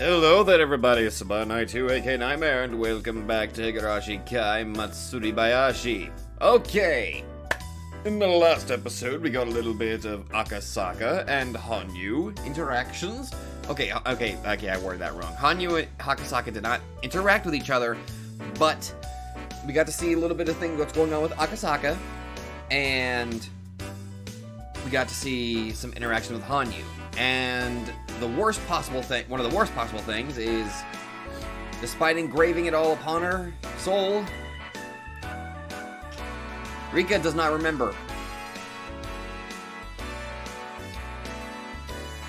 Hello there everybody, it's Saban92 aka Nightmare, and welcome back to Higurashi Kai Matsuribayashi. Okay, in the last episode we got a little bit of Akasaka and Hanyu interactions. Okay, I worded that wrong. Hanyu and Akasaka did not interact with each other, but we got to see a little bit of what's going on with Akasaka, and we got to see some interaction with Hanyu. And the worst possible thing, one of the worst possible things is, despite engraving it all upon her soul, Rika does not remember.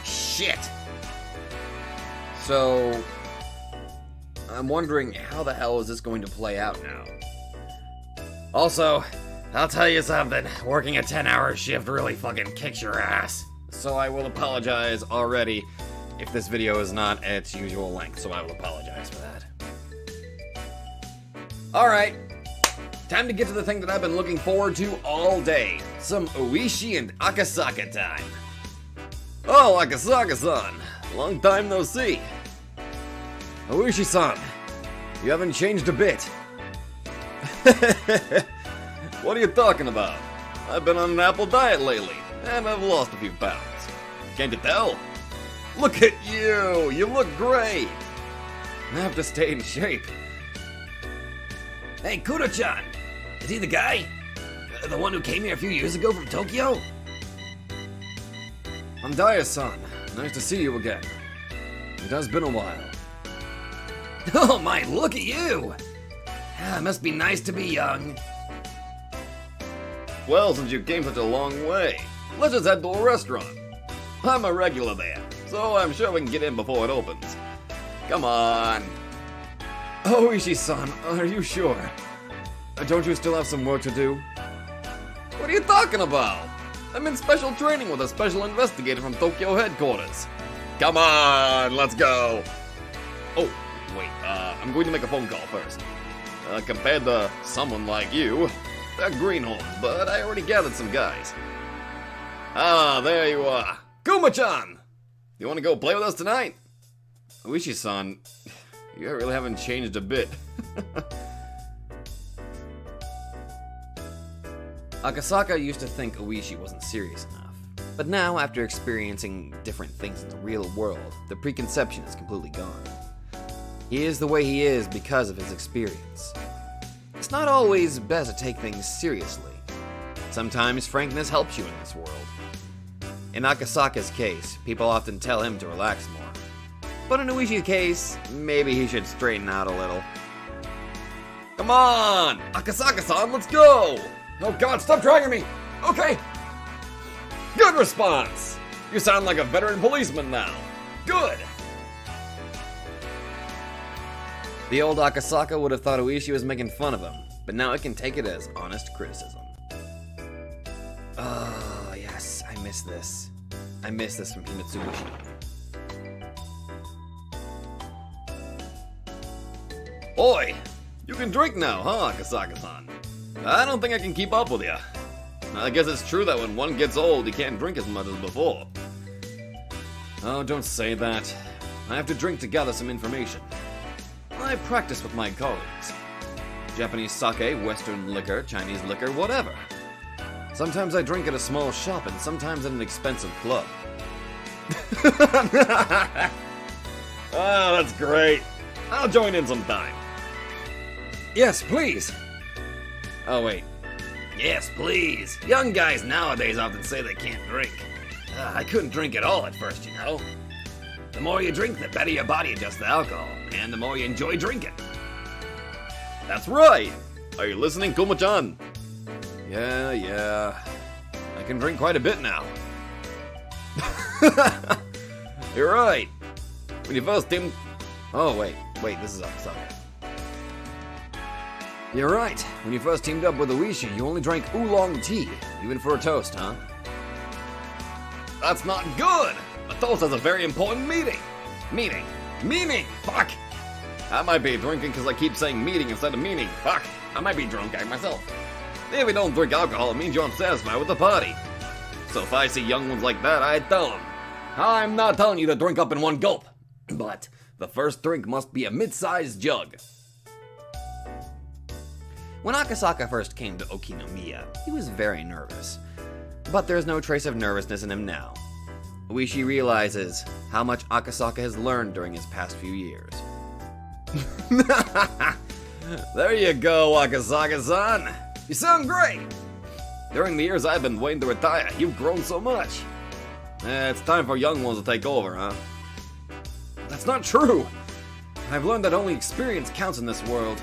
Shit. So, I'm wondering how the hell is this going to play out now? Also, I'll tell you something, working a 10-hour shift really fucking kicks your ass. So I will apologize already if this video is not its usual length, so I will apologize for that. Alright, time to get to the thing that I've been looking forward to all day. Some Oishi and Akasaka time. Oh, Akasaka-san, long time no see. Oishi-san, you haven't changed a bit. What are you talking about? I've been on an apple diet lately, and I've lost a few pounds. Can't you tell? Look at you! You look great! I have to stay in shape. Hey, Kudo-chan! Is he the guy? The one who came here a few years ago from Tokyo? I'm Daya-san. Nice to see you again. It has been a while. Oh my, look at you! It must be nice to be young. Well, since you came such a long way, let's just head to a restaurant. I'm a regular there, so I'm sure we can get in before it opens. Come on. Oishi-san, are you sure? Don't you still have some work to do? What are you talking about? I'm in special training with a special investigator from Tokyo headquarters. Come on, let's go. Oh, wait, I'm going to make a phone call first. Compared to someone like you, they're greenhorns, but I already gathered some guys. Ah, there you are. Kuma-chan! You want to go play with us tonight? Oishi-san, you really haven't changed a bit. Akasaka used to think Oishi wasn't serious enough. But now, after experiencing different things in the real world, the preconception is completely gone. He is the way he is because of his experience. It's not always best to take things seriously. Sometimes frankness helps you in this world. In Akasaka's case, people often tell him to relax more. But in Oishi's case, maybe he should straighten out a little. Come on! Akasaka-san, let's go! Oh god, stop dragging me! Okay! Good response! You sound like a veteran policeman now. Good! The old Akasaka would have thought Oishi was making fun of him, but now I can take it as honest criticism. Oh, yes, I miss this. I miss this from Himatsubushi. Oi! You can drink now, huh, Akasaka-san? I don't think I can keep up with you. I guess it's true that when one gets old, you can't drink as much as before. Oh, don't say that. I have to drink to gather some information. I practice with my colleagues. Japanese sake, Western liquor, Chinese liquor, whatever. Sometimes I drink at a small shop and sometimes at an expensive club. Oh, that's great. I'll join in sometime. Yes, please. Oh, wait. Yes, please. Young guys nowadays often say they can't drink. I couldn't drink at all at first, you know. The more you drink, the better your body adjusts to alcohol, and the more you enjoy drinking. That's right! Are you listening, Kuma-chan? Yeah. I can drink quite a bit now. You're right. When you first teamed... Oh, wait, this is Akasaka. You're right. When you first teamed up with Oishi, you only drank oolong tea, even for a toast, huh? That's not good! A toast has a very important meaning! Meaning! Fuck! I might be drinking because I keep saying meeting instead of meaning. Fuck! I might be drunk myself. If you don't drink alcohol, it means you're unsatisfied with the party. So if I see young ones like that, I tell them, I'm not telling you to drink up in one gulp. But The first drink must be a mid-sized jug. When Akasaka first came to Okinomiya, he was very nervous. But there's no trace of nervousness in him now. Oishi realizes how much Akasaka has learned during his past few years. There you go, Akasaka-san! You sound great! During the years I've been waiting to retire, you've grown so much. It's time for young ones to take over, huh? That's not true! I've learned that only experience counts in this world.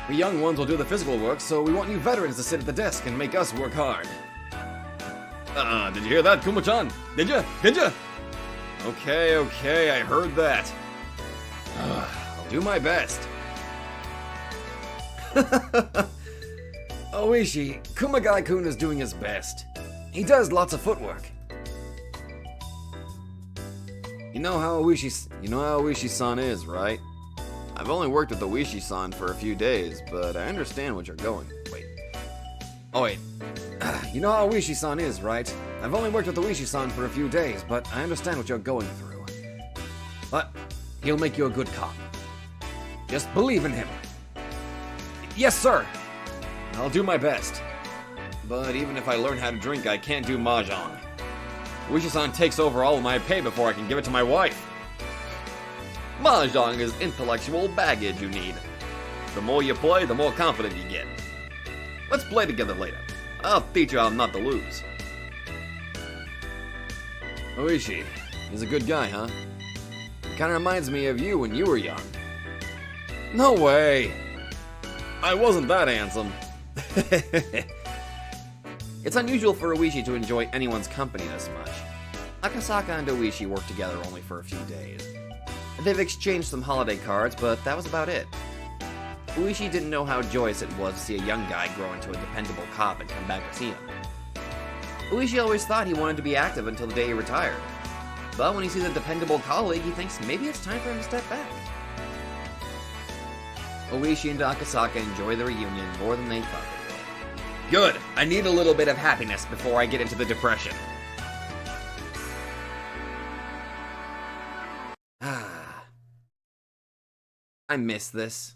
We young ones will do the physical work, so we want you veterans to sit at the desk and make us work hard. Did you hear that, Kuma-chan? Did ya? Okay, I heard that. I'll do my best. Oishi, Kumagai-kun is doing his best. He does lots of footwork. You know how Oishi-san is, right? I've only worked with Oishi-san for a few days, but I understand what you're going. Wait. You know how Oishi-san is, right? I've only worked with Oishi-san for a few days, but I understand what you're going through. But he'll make you a good cop. Just believe in him. Yes, sir! I'll do my best. But even if I learn how to drink, I can't do mahjong. Oishi-san takes over all of my pay before I can give it to my wife. Mahjong is intellectual baggage you need. The more you play, the more confident you get. Let's play together later. I'll teach you how not to lose. Oishi, he's a good guy, huh? Kinda reminds me of you when you were young. No way! I wasn't that handsome. It's unusual for Oishi to enjoy anyone's company this much. Akasaka and Oishi work together only for a few days. They've exchanged some holiday cards, but that was about it. Oishi didn't know how joyous it was to see a young guy grow into a dependable cop and come back to see him. Oishi always thought he wanted to be active until the day he retired. But when he sees a dependable colleague, he thinks maybe it's time for him to step back. Oishi and Akasaka enjoy the reunion more than they thought they would. Good! I need a little bit of happiness before I get into the depression. I miss this.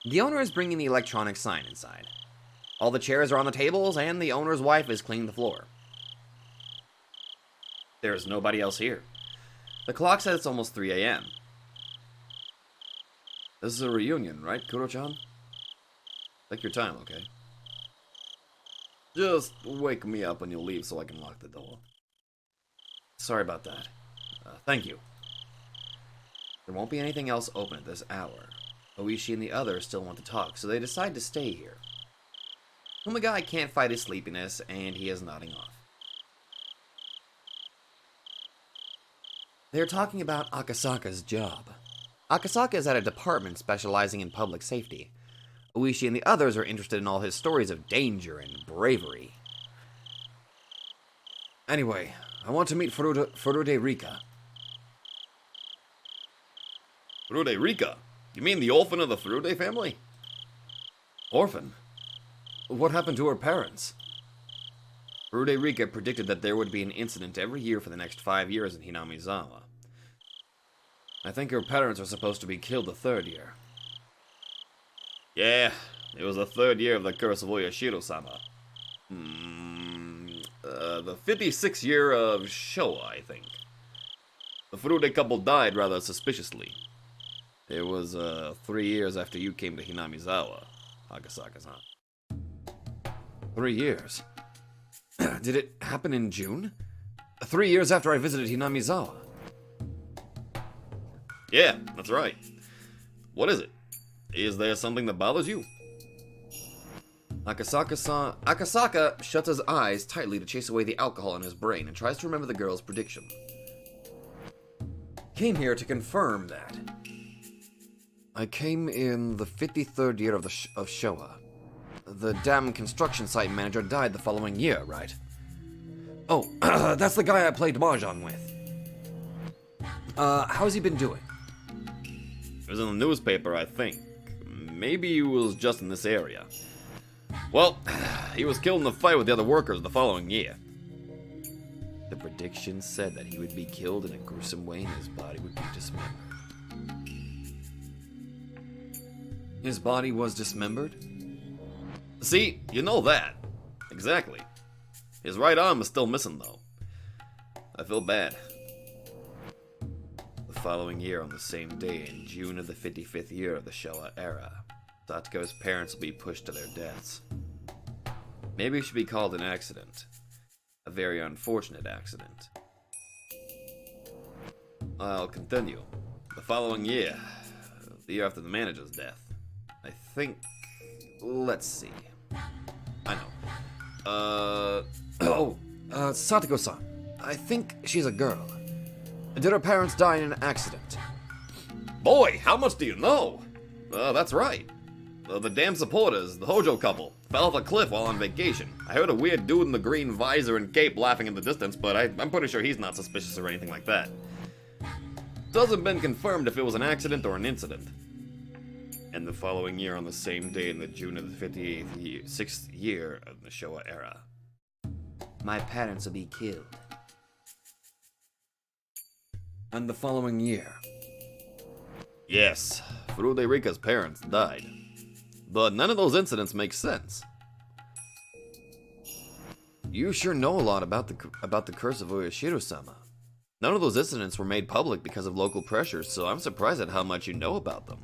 The owner is bringing the electronic sign inside. All the chairs are on the tables, and the owner's wife is cleaning the floor. There's nobody else here. The clock says it's almost 3 a.m. This is a reunion, right, Kuro-chan? Take your time, okay? Just wake me up when you leave so I can lock the door. Sorry about that. Thank you. There won't be anything else open at this hour. Oishi and the others still want to talk, so they decide to stay here. Kumagai can't fight his sleepiness, and he is nodding off. They're talking about Akasaka's job. Akasaka is at a department specializing in public safety. Oishi and the others are interested in all his stories of danger and bravery. Anyway, I want to meet Furude Rika. Furude Rika? You mean the orphan of the Furude family? Orphan? What happened to her parents? Furude Rika predicted that there would be an incident every year for the next 5 years in Hinamizawa. I think her parents are supposed to be killed the 3rd year. Yeah, it was the 3rd year of the curse of Oyashiro-sama. The 56th year of Showa, I think. The Furude couple died rather suspiciously. It was 3 years after you came to Hinamizawa, Akasaka-san. 3 years? Did it happen in June? 3 years after I visited Hinamizawa. Yeah, that's right. What is it? Is there something that bothers you? Akasaka shuts his eyes tightly to chase away the alcohol in his brain and tries to remember the girl's prediction. Came here to confirm that. I came in the 53rd year of Showa. The damn construction site manager died the following year, right? Oh, that's the guy I played mahjong with. How's he been doing? It was in the newspaper, I think. Maybe he was just in this area. Well, he was killed in a fight with the other workers the following year. The prediction said that he would be killed in a gruesome way and his body would be dismembered. His body was dismembered? See, you know that. Exactly. His right arm is still missing, though. I feel bad. The following year, on the same day, in June of the 55th year of the Showa era, Satoko's parents will be pushed to their deaths. Maybe it should be called an accident. A very unfortunate accident. I'll continue. The following year, the year after the manager's death, I think... Let's see. I know. Satoko-san. I think she's a girl. Did her parents die in an accident? Boy, how much do you know? That's right. The damn supporters, the Hojo couple, fell off a cliff while on vacation. I heard a weird dude in the green visor and cape laughing in the distance, but I'm pretty sure he's not suspicious or anything like that. It hasn't been confirmed if it was an accident or an incident. And the following year, on the same day in the June of the 6th year of the Showa era, my parents will be killed. And the following year. Yes, Furude Rika's parents died. But none of those incidents make sense. You sure know a lot about the curse of Oyashiro-sama. None of those incidents were made public because of local pressures, so I'm surprised at how much you know about them.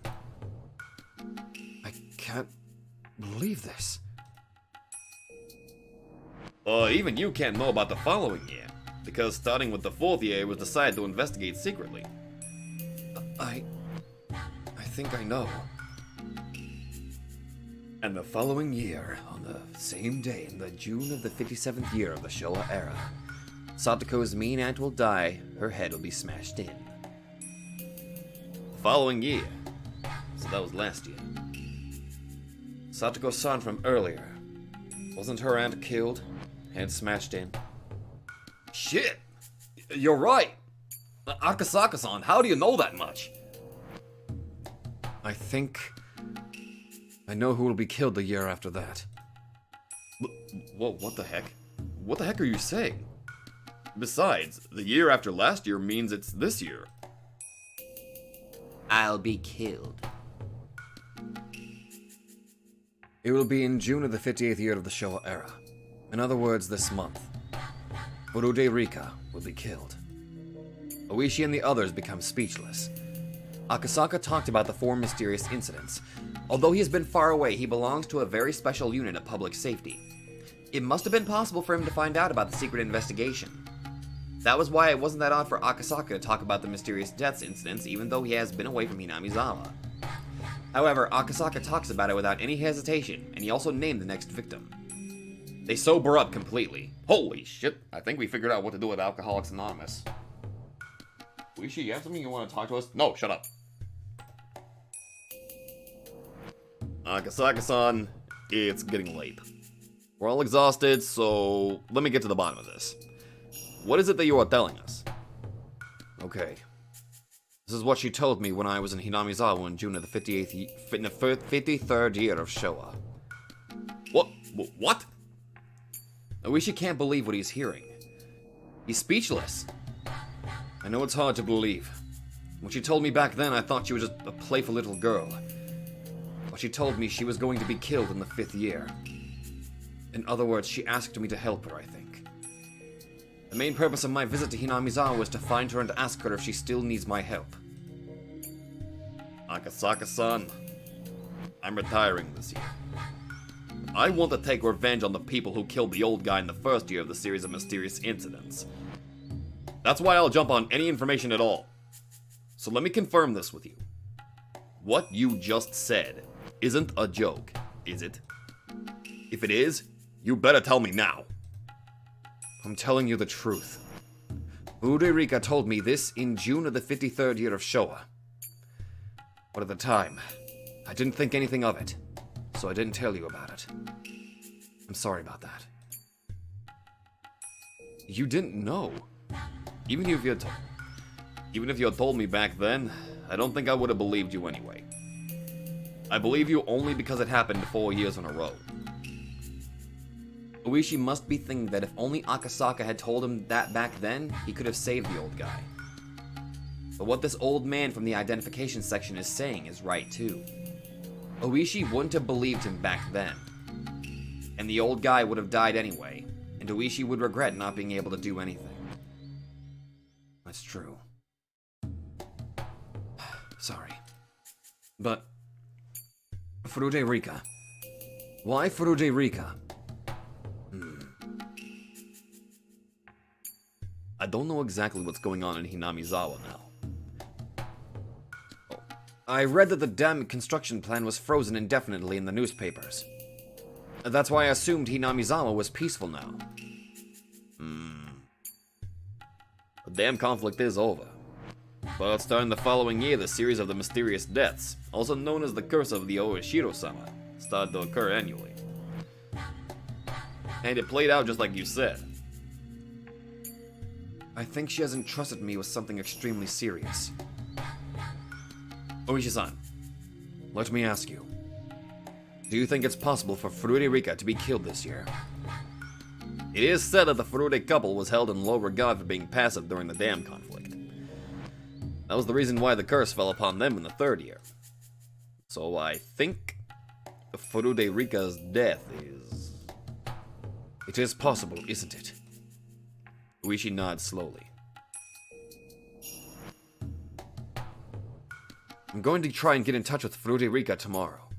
I can't believe this. Even you can't know about the following year, because starting with the 4th year, it was decided to investigate secretly. I think I know. And the following year, on the same day in the June of the 57th year of the Showa era, Satoko's mean aunt will die, her head will be smashed in. The following year, so that was last year. Satoko-san from earlier, wasn't her aunt killed, head smashed in? Shit! You're right! Akasaka-san, how do you know that much? I think I know who will be killed the year after that. What the heck? What the heck are you saying? Besides, the year after last year means it's this year. I'll be killed. It will be in June of the 58th year of the Showa era. In other words, this month. Furude Rika will be killed. Oishi and the others become speechless. Akasaka talked about the 4 mysterious incidents. Although he has been far away, he belongs to a very special unit of public safety. It must have been possible for him to find out about the secret investigation. That was why it wasn't that odd for Akasaka to talk about the mysterious deaths incidents, even though he has been away from Hinamizawa. However, Akasaka talks about it without any hesitation, and he also named the next victim. They sober up completely. Holy shit, I think we figured out what to do with Alcoholics Anonymous. Oishi, you have something you want to talk to us? No, shut up. Akasaka-san, it's getting late. We're all exhausted, so let me get to the bottom of this. What is it that you are telling us? Okay. This is what she told me when I was in Hinamizawa in June of the 53rd year of Showa. What? Oishi can't believe what he's hearing. He's speechless. I know it's hard to believe. When she told me back then, I thought she was just a playful little girl. But she told me she was going to be killed in the 5th year. In other words, she asked me to help her, I think. The main purpose of my visit to Hinamizawa was to find her and ask her if she still needs my help. Akasaka-san, I'm retiring this year. I want to take revenge on the people who killed the old guy in the 1st year of the series of mysterious incidents. That's why I'll jump on any information at all. So let me confirm this with you. What you just said isn't a joke, is it? If it is, you better tell me now. I'm telling you the truth. Furude Rika told me this in June of the 53rd year of Showa. But at the time, I didn't think anything of it, so I didn't tell you about it. I'm sorry about that. You didn't know. Even if you had told me back then, I don't think I would have believed you anyway. I believe you only because it happened 4 years in a row. Oishi must be thinking that if only Akasaka had told him that back then, he could have saved the old guy. But what this old man from the identification section is saying is right too. Oishi wouldn't have believed him back then. And the old guy would have died anyway, and Oishi would regret not being able to do anything. That's true. Sorry. But... Furude Rika. Why Furude Rika? I don't know exactly what's going on in Hinamizawa now. Oh. I read that the dam construction plan was frozen indefinitely in the newspapers. That's why I assumed Hinamizawa was peaceful now. The dam conflict is over. But starting the following year, the series of the mysterious deaths, also known as the Curse of the Oishiro-sama, started to occur annually. And it played out just like you said. I think she has entrusted me with something extremely serious. Oishi-san, let me ask you. Do you think it's possible for Furude Rika to be killed this year? It is said that the Furude couple was held in low regard for being passive during the dam conflict. That was the reason why the curse fell upon them in the third year. So I think Furude Rika's death is... It is possible, isn't it? Oishi nods slowly. I'm going to try and get in touch with Furude Rika tomorrow.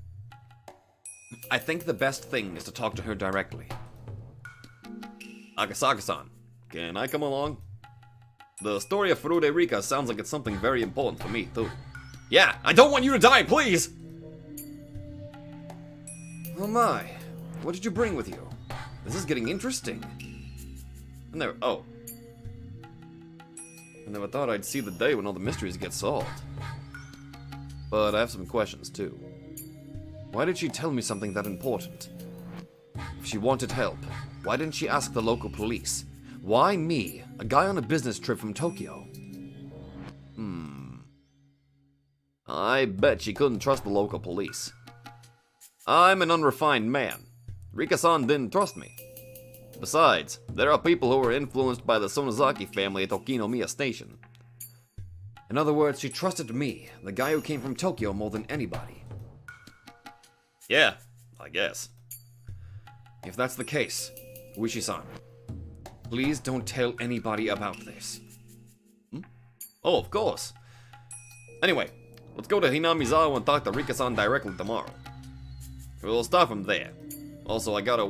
I think the best thing is to talk to her directly. Akasaka-san, can I come along? The story of Furude Rika sounds like it's something very important for me, too. Yeah, I don't want you to die, please! Oh my, what did you bring with you? This is getting interesting. I never thought I'd see the day when all the mysteries get solved. But I have some questions, too. Why did she tell me something that important? If she wanted help, why didn't she ask the local police? Why me, a guy on a business trip from Tokyo? I bet she couldn't trust the local police. I'm an unrefined man. Rika-san didn't trust me. Besides, there are people who are influenced by the Sonozaki family at Okinomiya Station. In other words, she trusted me, the guy who came from Tokyo, more than anybody. Yeah, I guess. If that's the case, Oishi-san, please don't tell anybody about this. Oh, of course. Anyway, let's go to Hinamizawa and talk to Rika-san directly tomorrow. We'll start from there. Also, I'm probably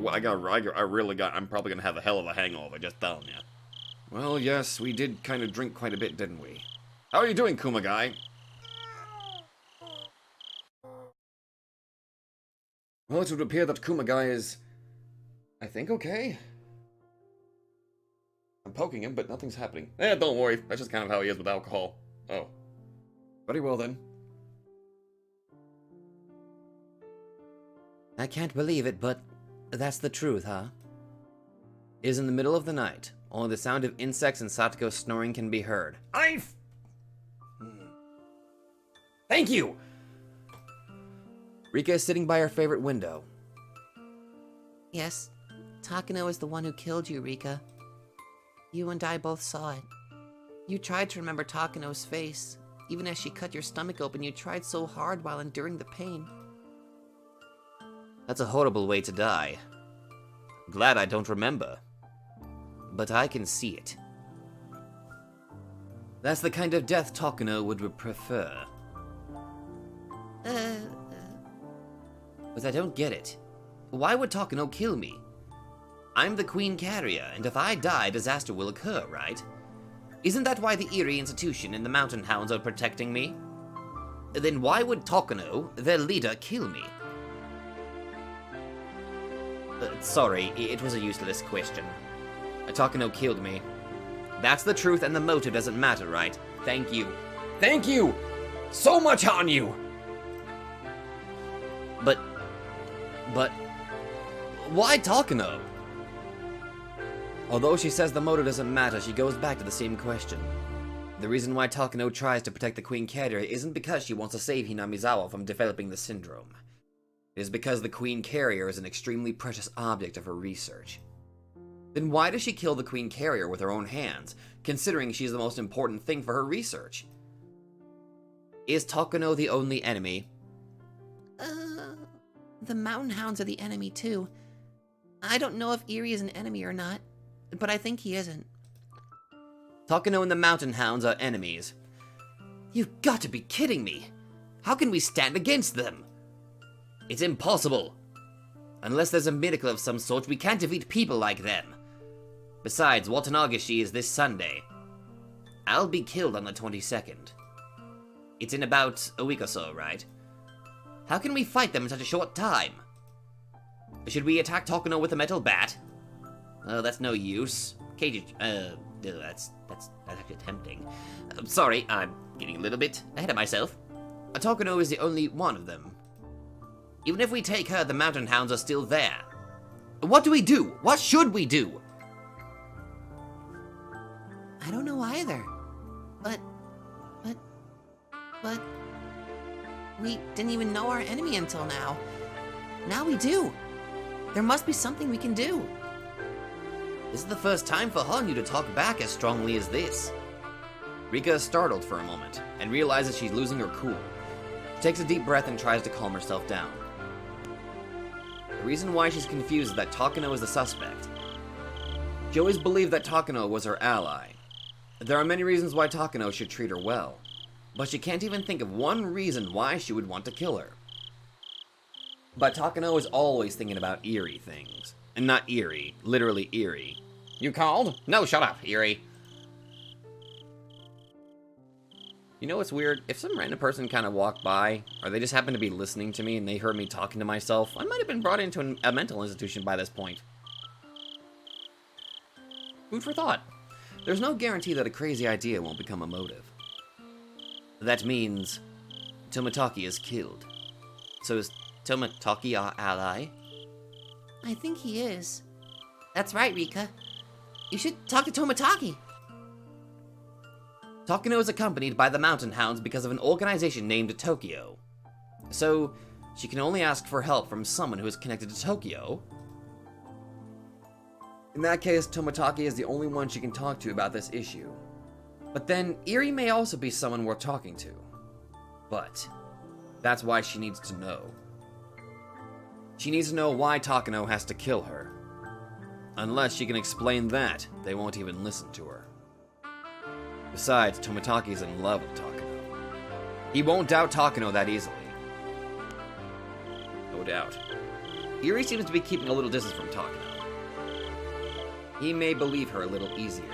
gonna have a hell of a hangover, just telling you. Well, yes, we did kind of drink quite a bit, didn't we? How are you doing, Kumagai? Well, it would appear that Kumagai is, I think, okay. I'm poking him, but nothing's happening. Don't worry, that's just kind of how he is with alcohol. Oh. Very well, then. I can't believe it, but that's the truth, huh? It is in the middle of the night. Only the sound of insects and Satoko's snoring can be heard. Thank you! Rika is sitting by her favorite window. Yes, Takano is the one who killed you, Rika. You and I both saw it. You tried to remember Takano's face. Even as she cut your stomach open, you tried so hard while enduring the pain. That's a horrible way to die. Glad I don't remember. But I can see it. That's the kind of death Takano would prefer. But I don't get it. Why would Takano kill me? I'm the Queen Carrier, and if I die, disaster will occur, right? Isn't that why the Eerie Institution and the Mountain Hounds are protecting me? Then why would Takano, their leader, kill me? Sorry, it was a useless question. Takano killed me. That's the truth, and the motive doesn't matter, right? Thank you. Thank you! So much on you! But... Why Takano? Although she says the motive doesn't matter, she goes back to the same question. The reason why Takano tries to protect the Queen Carrier isn't because she wants to save Hinamizawa from developing the syndrome. It is because the Queen Carrier is an extremely precious object of her research. Then why does she kill the Queen Carrier with her own hands, considering she's the most important thing for her research? Is Takano the only enemy? The mountain hounds are the enemy, too. I don't know if Eerie is an enemy or not, but I think he isn't. Takano and the mountain hounds are enemies. You've got to be kidding me. How can we stand against them? It's impossible. Unless there's a miracle of some sort, we can't defeat people like them. Besides, Watanagashi is this Sunday. I'll be killed on the 22nd. It's in about a week or so, right? How can we fight them in such a short time? Should we attack Takano with a metal bat? That's no use. Keiji, that's actually tempting. Sorry, I'm getting a little bit ahead of myself. Takano is the only one of them. Even if we take her, the mountain hounds are still there. What do we do? What should we do? I don't know either. But we didn't even know our enemy until now. Now we do. There must be something we can do. This is the first time for Hanyu to talk back as strongly as this. Rika is startled for a moment and realizes she's losing her cool. She takes a deep breath and tries to calm herself down. The reason why she's confused is that Takano is the suspect. She always believed that Takano was her ally. There are many reasons why Takano should treat her well, but she can't even think of one reason why she would want to kill her. But Takano is always thinking about eerie things. And not eerie, literally eerie. You called? No, shut up, eerie. You know what's weird? If some random person kind of walked by, or they just happened to be listening to me and they heard me talking to myself, I might have been brought into a mental institution by this point. Food for thought. There's no guarantee that a crazy idea won't become a motive. That means Tomitaki is killed. So is Tomitaki our ally? I think he is. That's right, Rika. You should talk to Tomitaki. Takano is accompanied by the mountain hounds because of an organization named Tokyo. So, she can only ask for help from someone who is connected to Tokyo. In that case, Tomitaki is the only one she can talk to about this issue. But then, Eerie may also be someone worth talking to. But, that's why she needs to know. She needs to know why Takano has to kill her. Unless she can explain that, they won't even listen to her. Besides, Tomitaki's in love with Takano. He won't doubt Takano that easily. No doubt. Eerie seems to be keeping a little distance from Takano. He may believe her a little easier.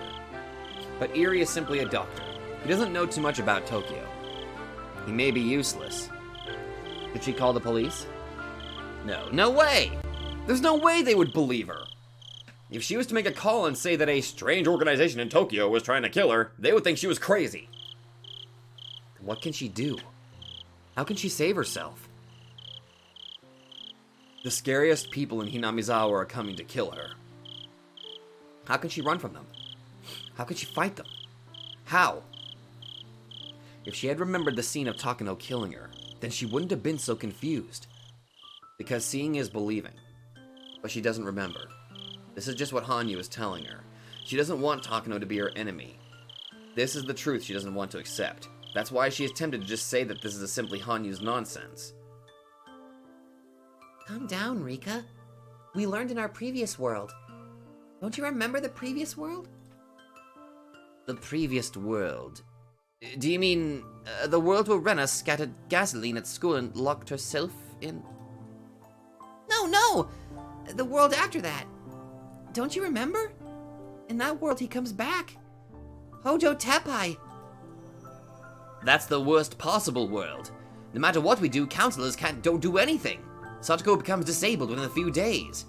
But Eerie is simply a doctor. He doesn't know too much about Tokyo. He may be useless. Did she call the police? No. No way! There's no way they would believe her! If she was to make a call and say that a strange organization in Tokyo was trying to kill her, they would think she was crazy. What can she do? How can she save herself? The scariest people in Hinamizawa are coming to kill her. How can she run from them? How can she fight them? How? If she had remembered the scene of Takano killing her, then she wouldn't have been so confused. Because seeing is believing. But she doesn't remember. This is just what Hanyu is telling her. She doesn't want Takano to be her enemy. This is the truth she doesn't want to accept. That's why she is tempted to just say that this is simply Hanyu's nonsense. Calm down, Rika. We learned in our previous world. Don't you remember the previous world? The previous world? Do you mean the world where Rena scattered gasoline at school and locked herself in? No! The world after that. Don't you remember? In that world, he comes back. Hojo Teppai. That's the worst possible world. No matter what we do, counselors don't do anything. Satoko becomes disabled within a few days.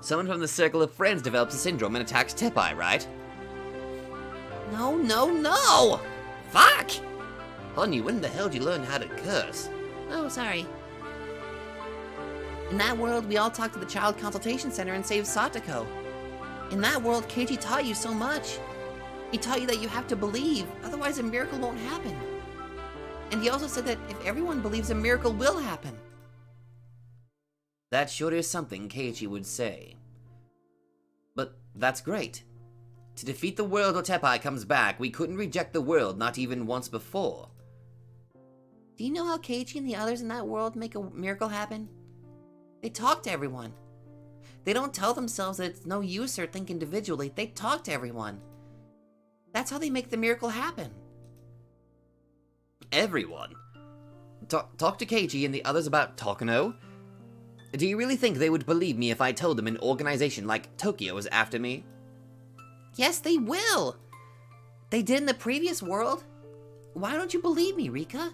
Someone from the circle of friends develops a syndrome and attacks Teppai, right? No! Fuck! Honey, when the hell did you learn how to curse? Oh, sorry. In that world, we all talked to the Child Consultation Center and saved Satoko. In that world, Keiji taught you so much. He taught you that you have to believe, otherwise a miracle won't happen. And he also said that if everyone believes, a miracle will happen. That sure is something Keiji would say. But that's great. To defeat the world or Teppai comes back, we couldn't reject the world not even once before. Do you know how Keiji and the others in that world make a miracle happen? They talk to everyone. They don't tell themselves that it's no use or think individually. They talk to everyone. That's how they make the miracle happen. Everyone? Talk to Keiji and the others about Takano? Do you really think they would believe me if I told them an organization like Tokyo is after me? Yes, they will. They did in the previous world. Why don't you believe me, Rika?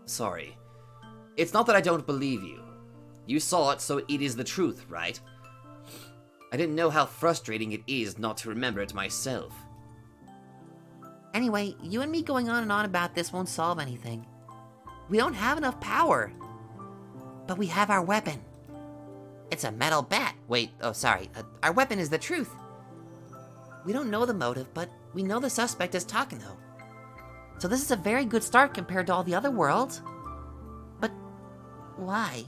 Sorry. It's not that I don't believe you. You saw it, so it is the truth, right? I didn't know how frustrating it is not to remember it myself. Anyway, you and me going on and on about this won't solve anything. We don't have enough power. But we have our weapon. It's a metal bat. Wait, our weapon is the truth. We don't know the motive, but we know the suspect is Takano. So this is a very good start compared to all the other worlds. But why?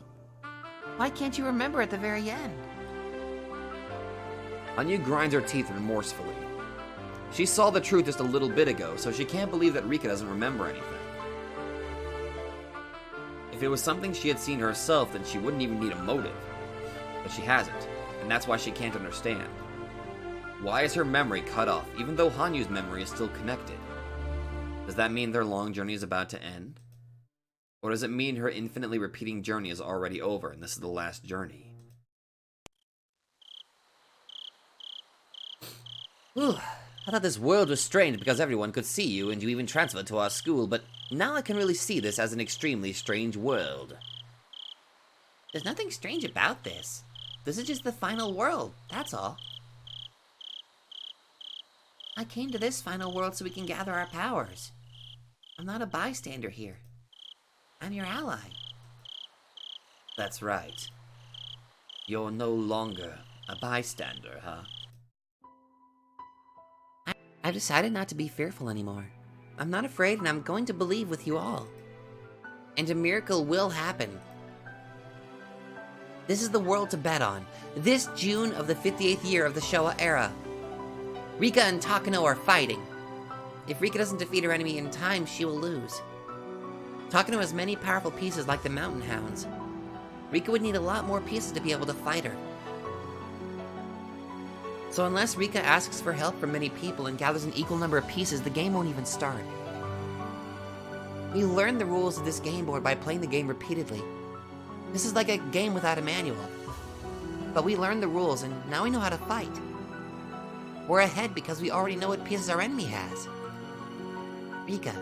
Why can't you remember at the very end? Hanyu grinds her teeth remorsefully. She saw the truth just a little bit ago, so she can't believe that Rika doesn't remember anything. If it was something she had seen herself, then she wouldn't even need a motive. But she hasn't, and that's why she can't understand. Why is her memory cut off, even though Hanyu's memory is still connected? Does that mean their long journey is about to end? Or does it mean her infinitely repeating journey is already over, and this is the last journey? Whew. I thought this world was strange because everyone could see you and you even transferred to our school, but now I can really see this as an extremely strange world. There's nothing strange about this. This is just the final world, that's all. I came to this final world so we can gather our powers. I'm not a bystander here. I'm your ally. That's right. You're no longer a bystander, huh? I've decided not to be fearful anymore. I'm not afraid and I'm going to believe with you all. And a miracle will happen. This is the world to bet on. This June of the 58th year of the Showa era. Rika and Takano are fighting. If Rika doesn't defeat her enemy in time, she will lose. Takano has many powerful pieces like the Mountain Hounds. Rika would need a lot more pieces to be able to fight her. So unless Rika asks for help from many people and gathers an equal number of pieces, the game won't even start. We learn the rules of this game board by playing the game repeatedly. This is like a game without a manual. But we learned the rules and now we know how to fight. We're ahead because we already know what pieces our enemy has. Rika,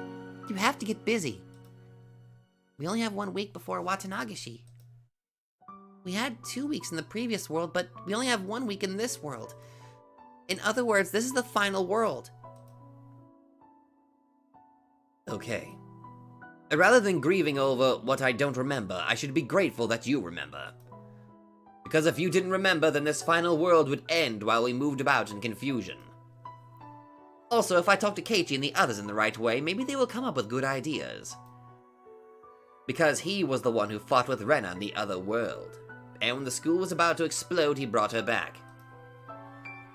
you have to get busy. We only have 1 week before Watanagashi. We had 2 weeks in the previous world, but we only have 1 week in this world. In other words, this is the final world. Okay. Rather than grieving over what I don't remember, I should be grateful that you remember. Because if you didn't remember, then this final world would end while we moved about in confusion. Also, if I talk to Keiichi and the others in the right way, maybe they will come up with good ideas. Because he was the one who fought with Rena in the other world. And when the school was about to explode, he brought her back.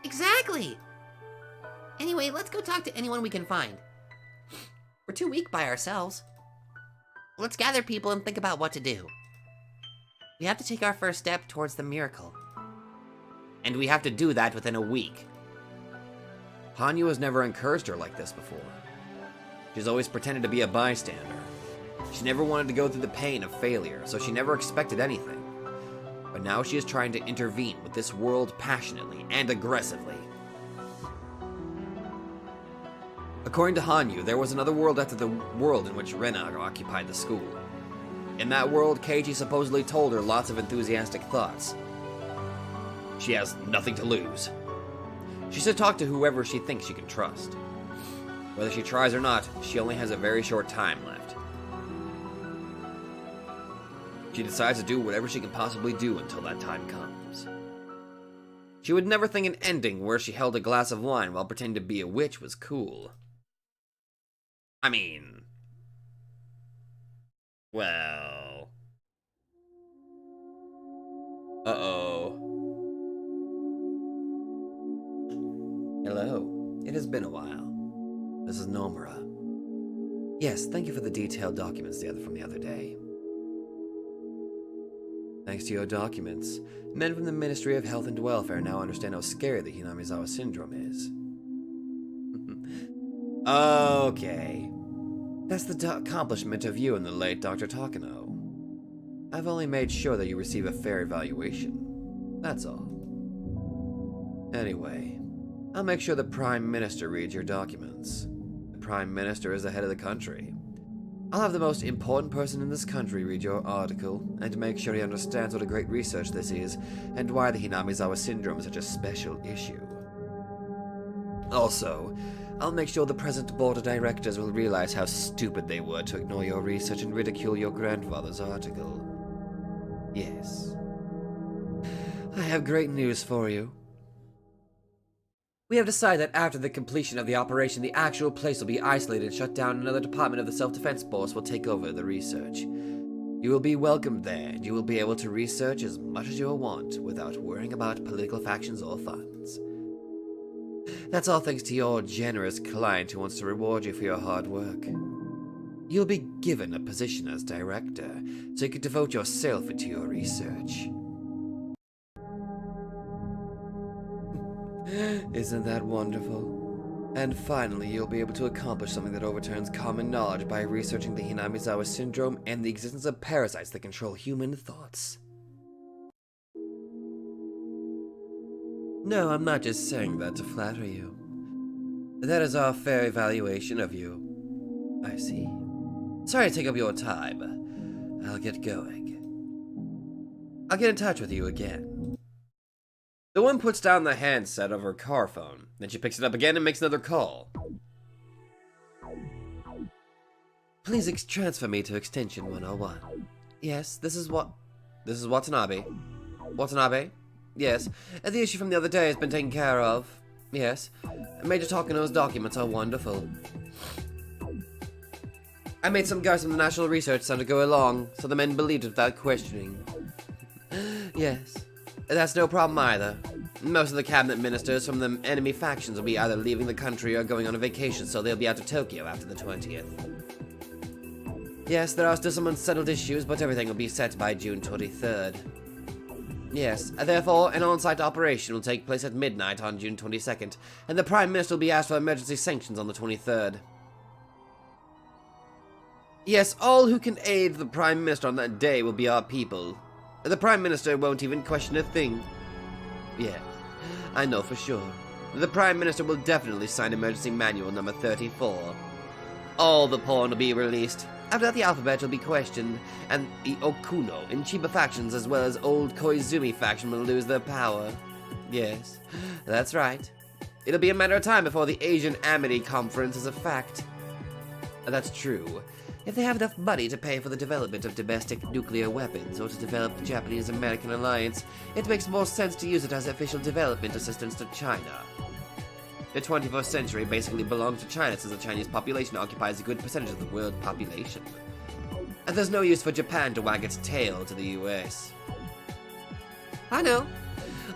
Exactly! Anyway, let's go talk to anyone we can find. We're too weak by ourselves. Let's gather people and think about what to do. We have to take our first step towards the miracle. And we have to do that within a week. Hanyu has never encouraged her like this before. She's always pretended to be a bystander. She never wanted to go through the pain of failure, so she never expected anything. But now she is trying to intervene with this world passionately and aggressively. According to Hanyu, there was another world after the world in which Rena occupied the school. In that world, Keiichi supposedly told her lots of enthusiastic thoughts. She has nothing to lose. She should talk to whoever she thinks she can trust. Whether she tries or not, she only has a very short time left. She decides to do whatever she can possibly do until that time comes. She would never think an ending where she held a glass of wine while pretending to be a witch was cool. I mean... well... Uh-oh. Hello. It has been a while. This is Nomura. Yes, thank you for the detailed documents from the other day. Thanks to your documents, men from the Ministry of Health and Welfare now understand how scary the Hinamizawa syndrome is. Okay. That's the accomplishment of you and the late Dr. Takano. I've only made sure that you receive a fair evaluation. That's all. Anyway, I'll make sure the Prime Minister reads your documents. The Prime Minister is the head of the country. I'll have the most important person in this country read your article, and make sure he understands what a great research this is, and why the Hinamizawa syndrome is such a special issue. Also, I'll make sure the present board of directors will realize how stupid they were to ignore your research and ridicule your grandfather's article. Yes. I have great news for you. We have decided that after the completion of the operation, the actual place will be isolated and shut down, and another department of the Self-Defense Force will take over the research. You will be welcomed there, and you will be able to research as much as you want without worrying about political factions or funds. That's all thanks to your generous client who wants to reward you for your hard work. You'll be given a position as director, so you can devote yourself to your research. Isn't that wonderful? And finally, you'll be able to accomplish something that overturns common knowledge by researching the Hinamizawa syndrome and the existence of parasites that control human thoughts. No, I'm not just saying that to flatter you. That is our fair evaluation of you. I see. Sorry to take up your time. I'll get going. I'll get in touch with you again. The woman puts down the handset of her car phone. Then she picks it up again and makes another call. Please transfer me to extension 101. Yes, this is Watanabe. Watanabe? Yes. The issue from the other day has been taken care of. Yes. Major Takano's documents are wonderful. I made some guys from the National Research Center go along, so the men believed it without questioning. Yes. That's no problem either. Most of the cabinet ministers from the enemy factions will be either leaving the country or going on a vacation, so they'll be out of Tokyo after the 20th. Yes, there are still some unsettled issues, but everything will be set by June 23rd. Yes, therefore, an on-site operation will take place at midnight on June 22nd, and the Prime Minister will be asked for emergency sanctions on the 23rd. Yes, all who can aid the Prime Minister on that day will be our people. The Prime Minister won't even question a thing. Yes, I know for sure. The Prime Minister will definitely sign Emergency Manual number 34. All the porn will be released. After that, the alphabet will be questioned, and the Okuno and Chiba factions, as well as old Koizumi faction, will lose their power. Yes, that's right. It'll be a matter of time before the Asian Amity Conference is a fact. That's true. If they have enough money to pay for the development of domestic nuclear weapons, or to develop the Japanese-American alliance, it makes more sense to use it as official development assistance to China. The 21st century basically belongs to China, since the Chinese population occupies a good percentage of the world population. And there's no use for Japan to wag its tail to the US. I know.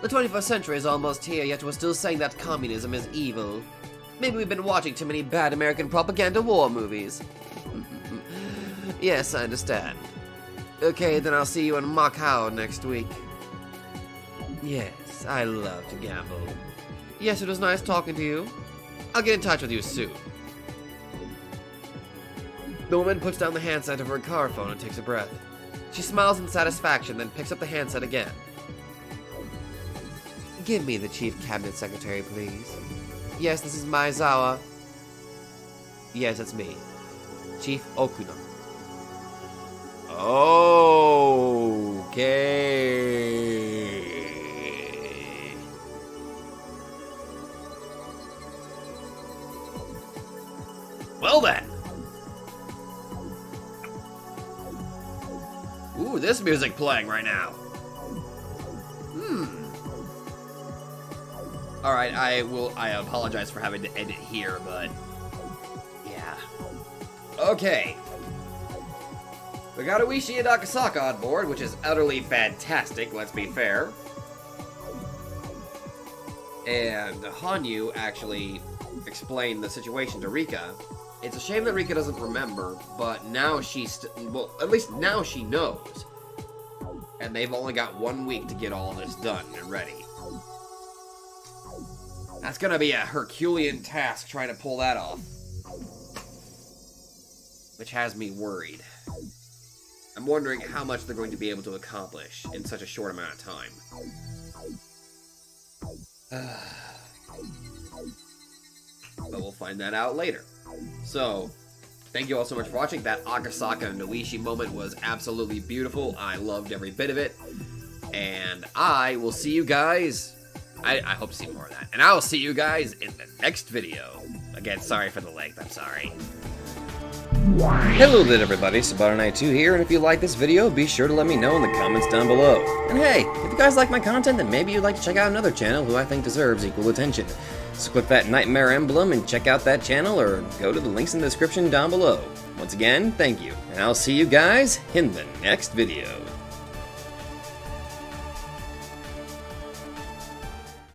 The 21st century is almost here, yet we're still saying that communism is evil. Maybe we've been watching too many bad American propaganda war movies. Yes, I understand. Okay, then I'll see you in Macau next week. Yes, I love to gamble. Yes, it was nice talking to you. I'll get in touch with you soon. The woman puts down the handset of her car phone and takes a breath. She smiles in satisfaction, then picks up the handset again. Give me the Chief Cabinet Secretary, please. Yes, this is Maezawa. Yes, it's me. Chief Okuno. Okay. Well then. Ooh, this music playing right now. Alright, I apologize for having to edit here, but yeah. Okay. We got Oishi and Akasaka on board, which is utterly fantastic, let's be fair. And Hanyu actually explained the situation to Rika. It's a shame that Rika doesn't remember, but now well, at least now she knows. And they've only got 1 week to get all this done and ready. That's gonna be a Herculean task trying to pull that off. Which has me worried. I'm wondering how much they're going to be able to accomplish in such a short amount of time. But we'll find that out later. So, thank you all so much for watching. That Akasaka and Noishi moment was absolutely beautiful. I loved every bit of it. And I will see you guys... I hope to see more of that. And I will see you guys in the next video. Again, sorry for the length. I'm sorry. Hello there everybody, Sabato92 here, and if you like this video, be sure to let me know in the comments down below. And hey, if you guys like my content, then maybe you'd like to check out another channel who I think deserves equal attention. So click that nightmare emblem and check out that channel, or go to the links in the description down below. Once again, thank you, and I'll see you guys in the next video.